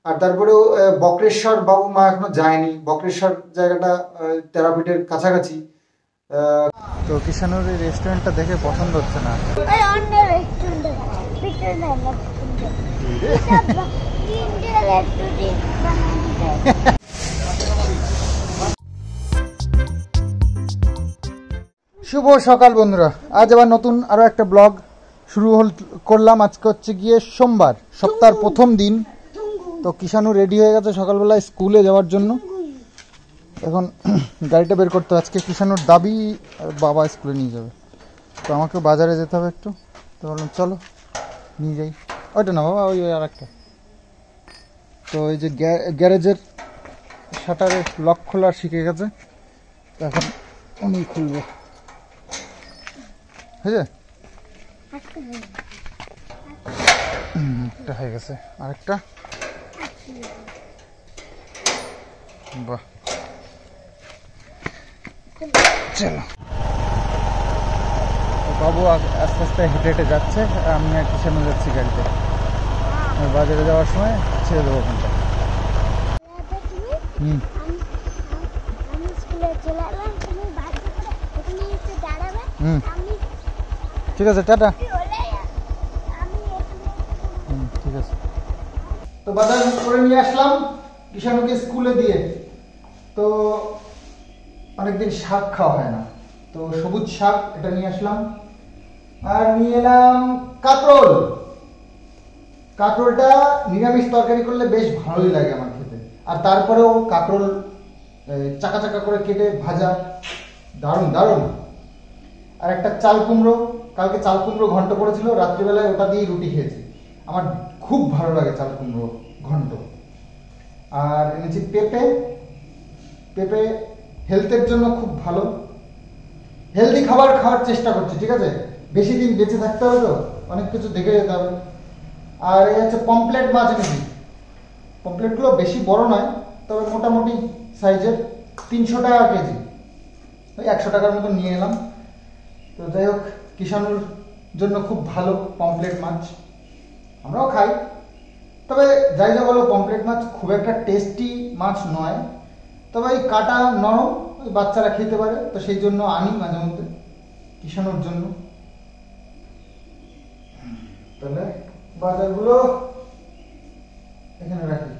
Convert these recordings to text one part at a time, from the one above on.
আর তারপরেও বক্রেশ্বর বাবু মা এখনো যায়নি। বক্রেশ্বর জায়গাটা তারাপীঠের কাছাকাছি। তো কিষানুর এই রেস্টুরেন্টটা দেখে পছন্দ হচ্ছে না। শুভ সকাল বন্ধুরা, আজ আবার নতুন আরো একটা ব্লগ শুরু করলাম। আজকে হচ্ছে গিয়ে সোমবার, সপ্তাহের প্রথম দিন। তো কিষানু রেডি হয়ে গেছে সকালবেলায় স্কুলে যাওয়ার জন্য। এখন গাড়িটা বের করতে, আজকে কিষানুর দাবি বাবা স্কুলে নিয়ে যাবে, তো আমাকে বাজারে যেতে হবে একটু। তো বললাম চলো নিয়ে যাই। ওইটা না বাবা, ওই আর একটা। তো এই যে গ্যারেজের শাটারের লক খোলা শিখে গেছে, তো এখন উনি খুলবে। হয়েছে, একটা হয়ে গেছে, আরেকটা। বাহ, চলো। বাবু আস্তে আস্তে হেঁটে হেঁটে যাচ্ছে, আমি আর কিষানু যাচ্ছি গাড়িতে। বাজারে যাওয়ার সময় ছেড়ে দেবো ওখানটা। ঠিক আছে, টাটা। ঠিক আছে। তো বাজার করে নিয়ে আসলাম কিষানুকে স্কুলে দিয়ে। তো অনেকদিন শাক খাওয়া হয় না, তো সবুজ শাক এটা নিয়ে আসলাম। আর নিয়ে এলাম কাঁকরোল। কাঁকরোলটা নিরামিষ তরকারি করলে বেশ ভালোই লাগে আমার খেতে। আর তারপরেও কাঁকরোল চাকা চাকা করে কেটে ভাজা, দারুণ দারুণ। আর একটা চাল কুমড়ো, কালকে চাল কুমড়ো ঘন্ট করেছিল, রাত্রিবেলায় ওটা দিয়েই রুটি খেয়েছি। আমার খুব ভালো লাগে চাল কুমড়ো ঘন্ট। আর এনেছি পেঁপে। পেঁপে হেলথের জন্য খুব ভালো। হেলদি খাবার খাওয়ার চেষ্টা করছি, ঠিক আছে? বেশি দিন বেঁচে থাকতে হবে, তো অনেক কিছু দেখে যেতে হবে। আর এই হচ্ছে পমপ্লেট মাছ এনেছি। পমপ্লেটগুলো বেশি বড় নয়, তবে মোটামুটি সাইজের, 300 টাকা কেজি। ওই 100 টাকার মতো নিয়ে এলাম। তো যাই হোক, কিষানুর জন্য খুব ভালো পমপ্লেট মাছ, আমরাও খাই। তবে যাই যা বলো, পমপ্লেট মাছ খুব একটা টেস্টি মাছ নয়, তবে এই কাটা নরম, ওই বাচ্চারা খেতে পারে, তো সেই জন্য আনি মাঝে মধ্যে কিষানুর জন্য। তাহলে বাজারগুলো এখানে রাখি।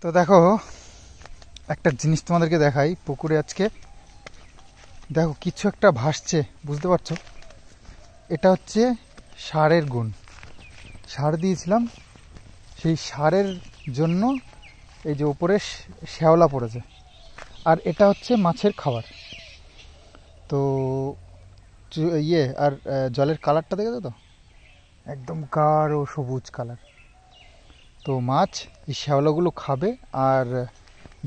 তো দেখো, একটা জিনিস তোমাদেরকে দেখাই। পুকুরে আজকে দেখো কিছু একটা ভাসছে, বুঝতে পারছো? এটা হচ্ছে সারের গুণ। সার দিয়েছিলাম, সেই সারের জন্য এই যে উপরে শ্যাওলা পড়েছে। আর এটা হচ্ছে মাছের খাবার। তো আর জলের কালারটা দেখেছো তো, একদম গাঢ় সবুজ কালার। তো মাছ এই শ্যাওলাগুলো খাবে, আর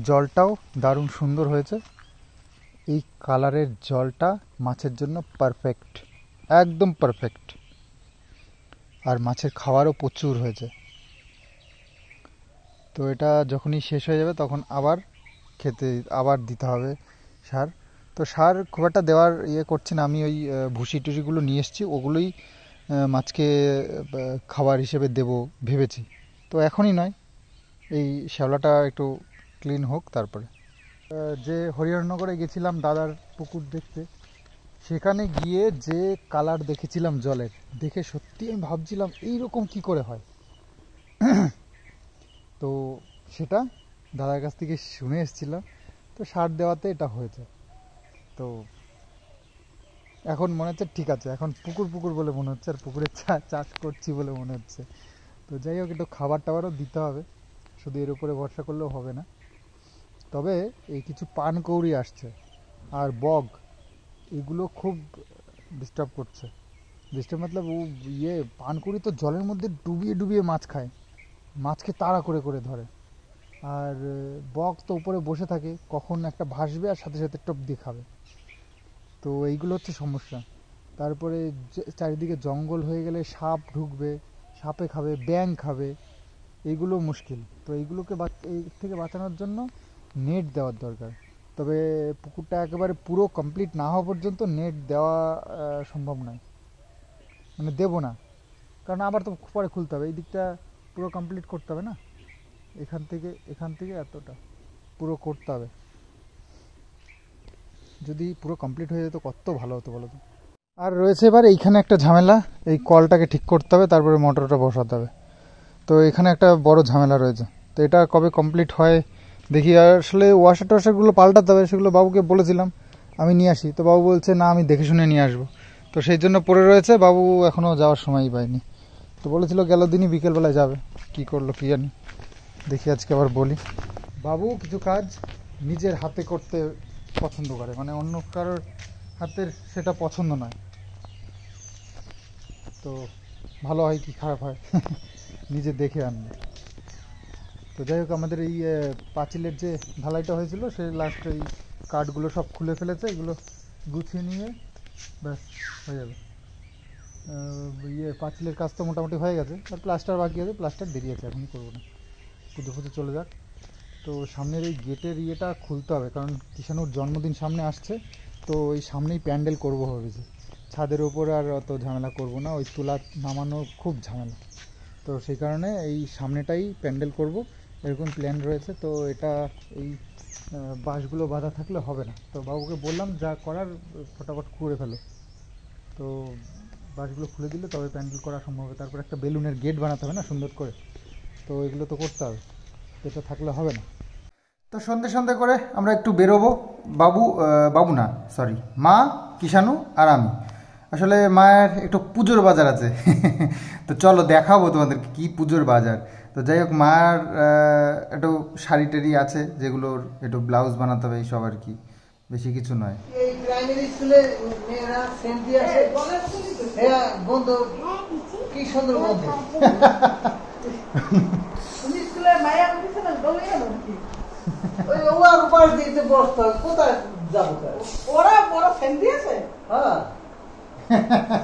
জলটাও দারুণ সুন্দর হয়েছে। এই কালারের জলটা মাছের জন্য পারফেক্ট, একদম পারফেক্ট। আর মাছের খাবারও প্রচুর হয়েছে। তো এটা যখনই শেষ হয়ে যাবে তখন আবার দিতে হবে সার। তো সার খুব একটা দেওয়ার করছি না আমি, ওই ভুসি টুসিগুলো নিয়ে এসেছি, ওগুলোই মাছকে খাবার হিসেবে দেব ভেবেছি। তো এখনই নয়, এই শ্যাওলাটা একটু ক্লিন হোক তারপরে। যে হরিহরনগরে গেছিলাম দাদার পুকুর দেখতে, সেখানে গিয়ে যে কালার দেখেছিলাম জলের, দেখে সত্যি আমি ভাবছিলাম এইরকম কি করে হয়। তো সেটা দাদার কাছ থেকে শুনে এসেছিলাম। তো সার দেওয়াতে এটা হয়েছে। তো এখন মনে হচ্ছে ঠিক আছে, এখন পুকুর পুকুর বলে মনে হচ্ছে, আর পুকুরে চাষ করছি বলে মনে হচ্ছে। তো যাই হোক, একটু খাবার টাবারও দিতে হবে, শুধু এর উপরে ভরসা করলেও হবে না। তবে এই কিছু পানকৌড়ি আসছে আর বগ, এগুলো খুব ডিস্টার্ব করছে। ডিস্টার্ব মতলব ও পানকুড়ি তো জলের মধ্যে ডুবিয়ে ডুবিয়ে মাছ খায়, মাছকে তাড়া করে করে ধরে। আর বক তো উপরে বসে থাকে, কখন একটা ভাসবে আর সাথে সাথে টপ দিয়ে খাবে। তো এইগুলো হচ্ছে সমস্যা। তারপরে চারিদিকে জঙ্গল হয়ে গেলে সাপ ঢুকবে, সাপে খাবে, ব্যাঙ খাবে, এইগুলো মুশকিল। তো এইগুলোকে এই থেকে বাঁচানোর জন্য নেট দেওয়ার দরকার। তবে পুকুরটা একেবারে পুরো কমপ্লিট না হওয়া পর্যন্ত নেট দেওয়া সম্ভব নয়, মানে দেবো না, কারণ আবার তো পরে খুলতে হবে। এই দিকটা পুরো কমপ্লিট করতে হবে না, এখান থেকে এতটা পুরো করতে হবে। যদি পুরো কমপ্লিট হয়ে যেত কত ভালো হতো বলো তো। আর রয়েছে এবার এইখানে একটা ঝামেলা, এই কলটাকে ঠিক করতে হবে, তারপরে মোটরটা বসাতে হবে। তো এখানে একটা বড় ঝামেলা রয়েছে। তো এটা কবে কমপ্লিট হয় দেখি। আসলে ওয়াশারগুলো পাল্টাতে হবে, সেগুলো বাবুকে বলেছিলাম আমি নিয়ে আসি। তো বাবু বলছে না, আমি দেখে শুনে নিয়ে আসবো। তো সেই জন্য পড়ে রয়েছে, বাবু এখনও যাওয়ার সময়ই পায়নি। তো বলেছিল গেল দিনই বিকেলবেলায় যাবে, কি করলো কি জানি। দেখি আজকে আবার বলি। বাবু কিছু কাজ নিজের হাতে করতে পছন্দ করে, মানে অন্য কারোর হাতের সেটা পছন্দ নয়। তো ভালো হয় কি খারাপ হয় নিজে দেখে আনবে। তো যাই হোক, আমাদের এই পাঁচিলের যে ঢালাইটা হয়েছিল সে লাস্টে এই কাঠগুলো সব খুলে ফেলেছে, এগুলো গুছিয়ে নিয়ে ব্যাস হয়ে যাবে। পাঁচিলের কাজ তো মোটামুটি হয়ে গেছে, আর প্লাস্টার বাকি আছে, প্লাস্টার দেরি আছে, এখনই করবো না, পুজো ফুজো চলে যাক। তো সামনের এই গেটের ইয়েটা খুলতে হবে, কারণ কিষাণুর জন্মদিন সামনে আসছে। তো ওই সামনেই প্যান্ডেল করবো ভেবেছি। ছাদের ওপর আর অত ঝামেলা করব না, ওই তুলা নামানো খুব ঝামেলা। তো সেই কারণে এই সামনেটাই প্যান্ডেল করব, এরকম প্ল্যান রয়েছে। তো এটা এই বাঁশগুলো বাঁধা থাকলে হবে না। তো বাবুকে বললাম যা করার ফটাফট করে ফেলো। তো বাঁশগুলো খুলে দিলে তবে প্যান্ডেল করা সম্ভব হবে। তারপর একটা বেলুনের গেট বানাতে হবে না সুন্দর করে, তো এগুলো তো করতে হবে, এটা থাকলে হবে না। তো সন্ধে করে আমরা একটু বেরোবো। বাবু না সরি, মা, কিষাণু আর আমি। আসলে মায়ের একটু পুজোর বাজার আছে তো চলো দেখাবো তোমাদেরকে কি পুজোর বাজার। তো যাই হোক, মায়ের একটু শাড়ি টাড়ি আছে, যেগুলোর একটু ব্লাউজ বানাতে হবে, এইসব আর কি, বেশি কিছু নয়। এই প্রাইমারি স্কুলে মেয়েরা সেন্টি আছে, হ্যাঁ বন্ধু, কি সুন্দর বন্ধু স্কুলে মায়া বলছে না, বলে গেল কি ওই ওয়ার উপর দিতে বসতে কোথায় যাবো, ওরা বড় সেন্টি আছে। হ্যাঁ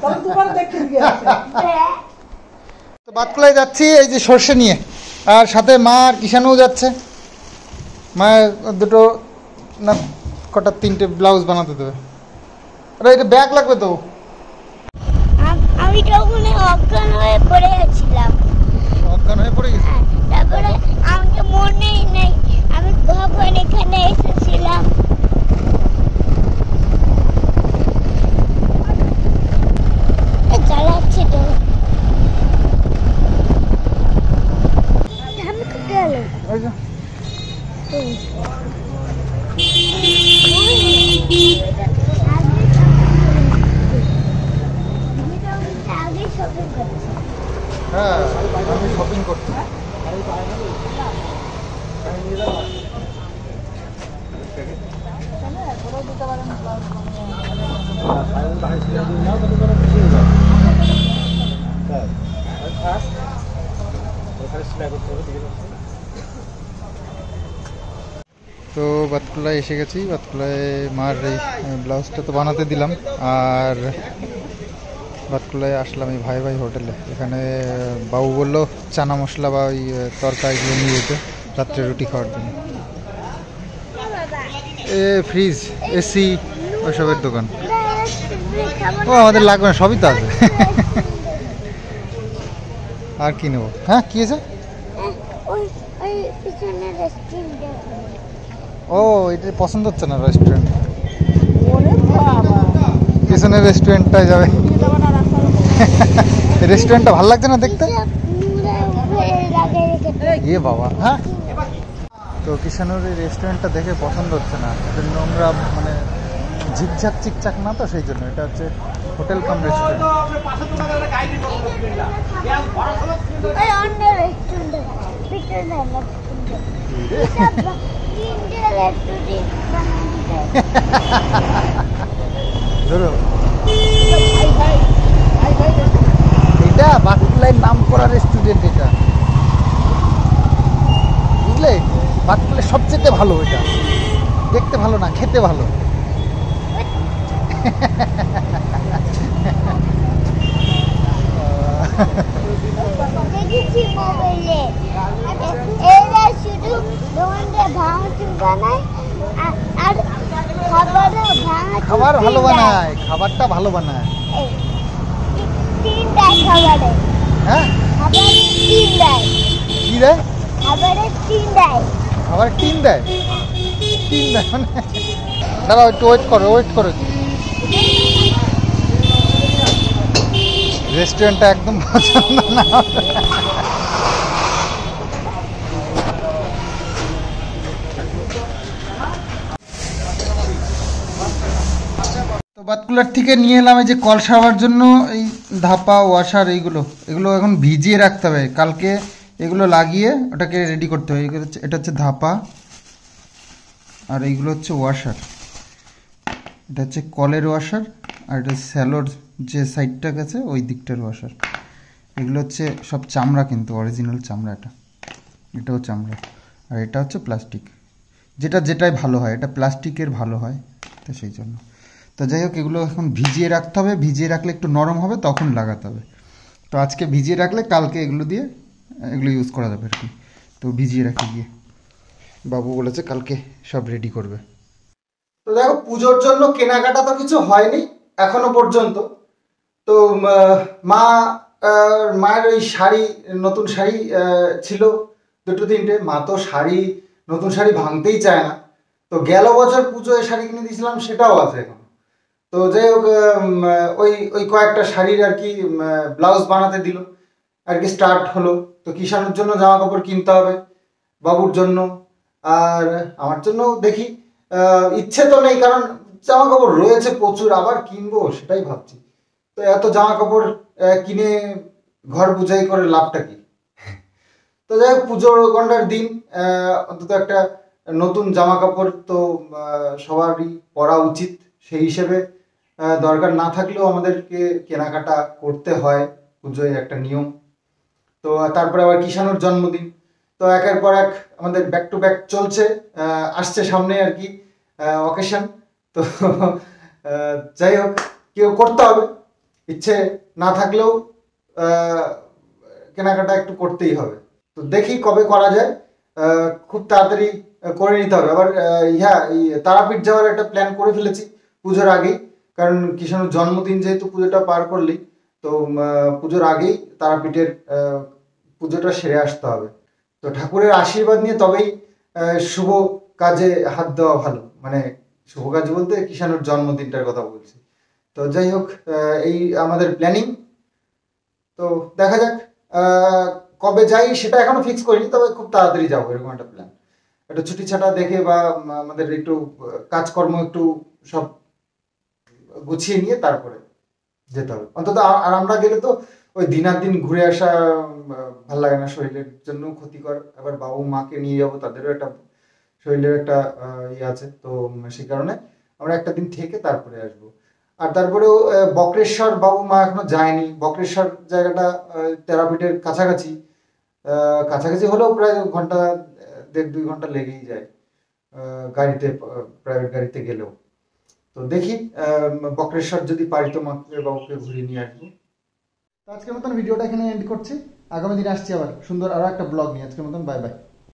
তাহলে তোমার দেখতে গিয়েছে। তো বাতকুলায় যাচ্ছি এই যে সর্ষে নিয়ে, আর সাথে মা আর কিষাণুও যাচ্ছে। মায়ের দুটো না কটা 3টে ব্লাউজ বানাতে দেবে। আরে এটা ব্যাগ লাগবে তো। আমি তো ওখানে অজ্ঞান হয়ে পড়ে গেছিলাম। অজ্ঞান হয়ে পড়ে গেছি, তারপরে আমাকে মনেই নেই আমি কখন এখানে এসেছিলাম। চালাচ্ছি তো আমি কোথায় গেল আগে শপিং করছি। হ্যাঁ আমি শপিং করছি। তো বাতকুলায় এসে গেছি। বাতকুলায় মার এই ব্লাউজটা তো বানাতে দিলাম, আর বাতকুলায় আসলাম এই ভাই হোটেলে। এখানে বাবু বললো চানা মশলা বা ওই তরকারিগুলো নিয়ে যেতে রাত্রে রুটি খাওয়ার জন্য। ফ্রিজ, এসি, ওইসবের দোকান। ও আমাদের লাগবে না, সবই তো আছে আর কি নেবো। হ্যাঁ কি আছে? ও এটা পছন্দ হচ্ছে না রেস্টুরেন্ট, পিছনের রেস্টুরেন্টটায় যাবে রেস্টুরেন্টটা ভালো লাগছে না দেখতে। ইয়ে বাবা, হ্যাঁ তো কিষাণুর এই রেস্টুরেন্টটা দেখে পছন্দ হচ্ছে না, নোংরা মানে ঝিকঝাক চিকচাক না, তো সেই জন্য। এটা হচ্ছে হোটেল কাম রেস্টুরেন্ট। ধরো এটা বাতকুল্লার নাম করা রেস্টুরেন্ট, এটা বুঝলে? বাতকুল্লার সবচেয়ে ভালো, এটা দেখতে ভালো না, খেতে ভালো। দেখেছি মোবাইলে, এরা শুধু দোকানটা ভাঙচুর বানায় আর খাবার ভালো বানায়, খাবারটা ভালো বানায়। তিন দেয় খাবারে, হ্যাঁ খাবারে তিন দেয়, কি দেয়? খাবারে তিন দেয়, খাবার টিন দেয়, টিন দেয় মানে দাঁড়াও একটু ওয়েট করো, ওয়েট করো। রেস্টুরেন্টটা একদম পছন্দ না। তো বাতকুলার থেকে নিয়ে এলাম এই যে কল সারাবার জন্য এই ধাপা ওয়াশার, এগুলো এখন ভিজিয়ে রাখতে হবে, কালকে এগুলো লাগিয়ে ওটাকে রেডি করতে হবে। এটা হচ্ছে ধাপা, আর এইগুলো হচ্ছে ওয়াশার। এটা হচ্ছে কলের ওয়াশার, আর এটা স্যালোর যে সাইডটা গেছে ওই দিকটার ওয়াশার। এগুলো হচ্ছে সব চামড়া, কিন্তু অরিজিনাল চামড়া। এটাও চামড়া, আর এটা হচ্ছে প্লাস্টিক। যেটাই ভালো হয়, এটা প্লাস্টিকের ভালো হয়, তো সেই জন্য। তো যাই হোক, এগুলো এখন ভিজিয়ে রাখতে হবে, ভিজিয়ে রাখলে একটু নরম হবে, তখন লাগাতে হবে। তো আজকে ভিজিয়ে রাখলে কালকে এগুলো দিয়ে এগুলো ইউজ করা যাবে আর কি। তো ভিজিয়ে রাখি গিয়ে, বাবু বলেছে কালকে সব রেডি করবে। তো দেখো, পুজোর জন্য কেনাকাটা তো কিছু হয়নি এখনো পর্যন্ত। তো মায়ের ওই শাড়ি, নতুন শাড়ি ছিল দুটো তিনটে। মা তো নতুন শাড়ি ভাঙতেই চায় না। তো গেল বছর পুজোয় শাড়ি কিনে দিয়েছিলাম, সেটাও আছে এখন। তো যাই হোক, ওই কয়েকটা শাড়ির আর কি ব্লাউজ বানাতে দিল আর কি, স্টার্ট হলো। তো কিষাণুর জন্য জামা কাপড় কিনতে হবে, বাবুর জন্য, আর আমার জন্য দেখি। ইচ্ছে তো নেই, কারণ জামা কাপড় রয়েছে প্রচুর, আবার কিনবো সেটাই ভাবছি। তো এত জামা কাপড় কিনে ঘর বুঝাই করে লাভটা কি? তো যাই হোক, পুজোর ঘন্টার দিন অন্তত একটা নতুন জামা কাপড় তো সবারই পরা উচিত। সেই হিসেবে দরকার না থাকলেও আমাদেরকে কেনাকাটা করতে হয়, পুজোয় একটা নিয়ম। তো তারপরে আবার কিষাণুর জন্মদিন। তো একের পর এক আমাদের ব্যাক টু ব্যাক চলছে, আসছে সামনে আর কি অকেশন। তো যাই হোক, কেউ করতে হবে, ইচ্ছে না থাকলেও কেনাকাটা একটু করতেই হবে। তো দেখি কবে করা যায়, খুব তাড়াতাড়ি করে নিতে হবে। আবার এই তারাপীঠ যাওয়ার একটা প্ল্যান করে ফেলেছি পুজোর আগেই, কারণ কিষাণুর জন্মদিন যেহেতু পুজোটা পার করলি, তো পুজোর আগেই তারাপীঠের পুজোটা সেরে আসতে হবে। তো ঠাকুরের আশীর্বাদ নিয়ে তবেই শুভ কাজে হাত দেওয়া ভালো, মানে শুভ কাজ বলতে কিষাণুর জন্মদিনটার কথা বলছি। তো যাই হোক, এই আমাদের প্ল্যানিং। তো দেখা যাক কবে যাই, সেটা এখনো ফিক্স করিনি, তবে খুব তাড়াতাড়ি যাবো, এরকম একটা প্ল্যান। একটা ছুটি ছাটা দেখে বা আমাদের একটু কাজকর্ম একটু সব গুছিয়ে নিয়ে তারপরে যেতে হবে অন্তত। আর আমরা গেলে তো ওই দিনাদিন ঘুরে আসা ভাল লাগে না, শরীরের জন্য ক্ষতিকর। আবার বাবু মাকে নিয়ে যাবো, তাদেরও একটা শরীরের একটা ইয়ে আছে। তো সেই কারণে আমরা একটা দিন থেকে তারপরে আসবো। আর তারপরেও বক্রেশ্বর বাবু মা এখনো যায়নি। বক্রেশ্বর জায়গাটা তারাপীঠের কাছাকাছি, কাছাকাছি হলেও প্রায় ঘন্টা 1.5-2 ঘন্টা লেগেই যায় গাড়িতে, প্রাইভেট গাড়িতে গেলেও। তো দেখি বক্রেশ্বর যদি পারি তো মাকে বাবুকে ঘুরিয়ে নিয়ে আসবো। তো আজকের মতন ভিডিওটা এখানে এন্ড করছি, আগামী দিন আসছি আবার সুন্দর আরো একটা ব্লগ নিয়ে। আজকের মতন বাই বাই।